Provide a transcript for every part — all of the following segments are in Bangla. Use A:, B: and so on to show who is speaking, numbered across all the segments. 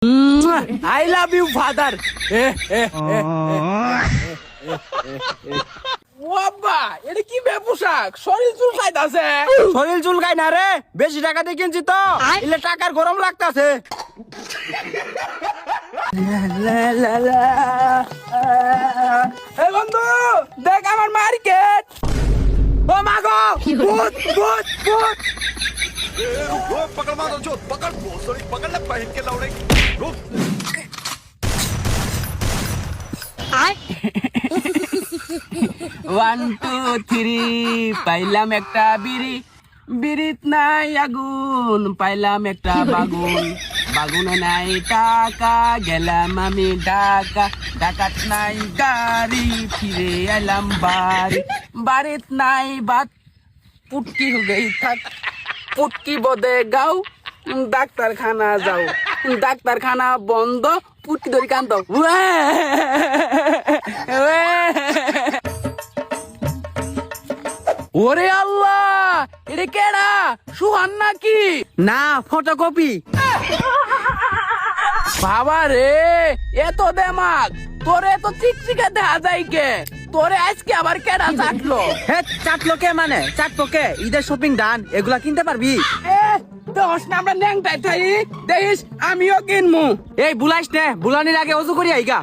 A: I love you, father. বাবা এটা কি পোশাক শরীর চুলকাইতাছে।
B: শরীর চুলকাই না রে, বেশি টাকা দিয়ে কিনছি তো এলে টাকার গরম লাগতাছে।
A: এই বন্ধু দেখ আমার মার্কেট। ও মাগো ভূত ভূত ভূত।
C: पकड़ मारो जो पकड़ भोसड़ी पकड़ ले पहन के लौड़े रुक
A: 1 2 3 পাইলাম একটা বিড়ি, বিড়িত নাই আগুন, পাইলাম একটা বাগুন, বাগুনে নাই টাকা, গেলাম আমি ঢাকা, ঢাকাত নাই গাড়ি, ফিরে এলাম বাড়ি, বাড়িত নাই ভাত, পুটকি হয়ে থাক, পুটকি বদে গাও, ডাক্তারখানা যাও, ডাক্তারখানা বন্ধ, পুটকি ধরি কান্দ। ওরে আল্লাহ এটা কেডা সুহান নাকি?
B: না, ফটোকপি।
A: বাবা রে এত দেমাগ, তোরে তো চিকচিকে দেখা যায় কে? তোরে আজকে আবার কেডা চাটলো?
B: হে চাটলো কে মানে? চাটলো কে? ঈদের শপিং ডান, এগুলা কিনতে পারবি?
A: দোষ না আমরা ন্যাংটাই থাই, দেখিস আমিও কিনমু।
B: এই বুলাইস নে, বুলানির আগে অজু করি আইগা।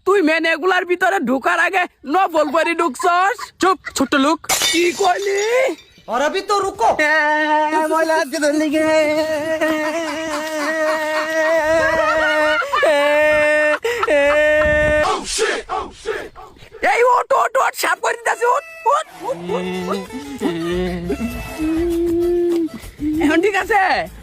A: তুই মেনে এগুলার ভিতরে ঢুকার আগে নফল করে ঢুকছস।
B: চুপ ছোট্ট লোক।
A: কি কইলি?
B: और अभी तो रुको। ময়লা হাত দিয়ে লিগে।
A: এই ওট ওট ওট সাপ করে দিতেছে, ওট ওট ওট। এখন ঠিক আছে?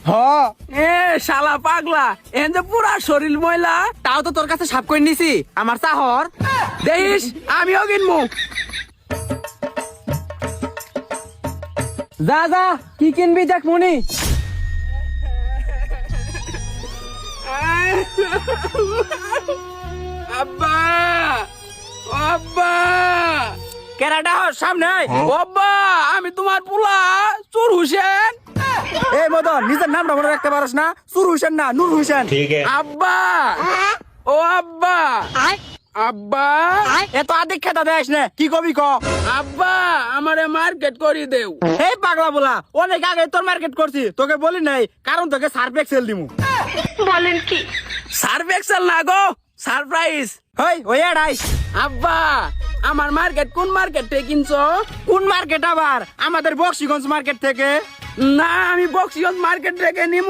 B: হ্যাঁ,
A: এ শালা পাগলা, এখন যে পুরা শরীর ময়লা।
B: তাও তো তোর কাছে সাপ করে নিছি, আমার চাহর।
A: দেখিস আমিও কিনবো।
B: যা যা, কি কিনবি দেখ মনি।
A: আব্বা আব্বা
B: কেরাটা হর সামনে আয়।
A: আব্বা আমি তোমার পুলা চুর হোসেন।
B: এই মদন, নিজের নামটা মনে রাখতে পারস না? সুর হোসেন না, নূর হোসেন।
A: আব্বা ও আব্বা আব্বা
B: এত আদিক খেতা দেশ নে, কি কবি ক।
A: আব্বা আমারে মার্কেট করি দেও।
B: এই পাগলা বলা, অনেক আগে তোর মার্কেট করছি, তোকে বলি নাই, কারণ তোকে সার্ফ এক্সেল দিমু।
A: সার্ফ এক্সেল না গো, সারপ্রাইজ।
B: হই ওই এড়াই।
A: আব্বা আমার মার্কেট কোন মার্কেট থেকে কিনছো?
B: কোন মার্কেট আবার? আমাদের বক্সিগঞ্জ মার্কেট থেকে।
A: না আমি বক্সিগঞ্জ মার্কেট থেকে নিমু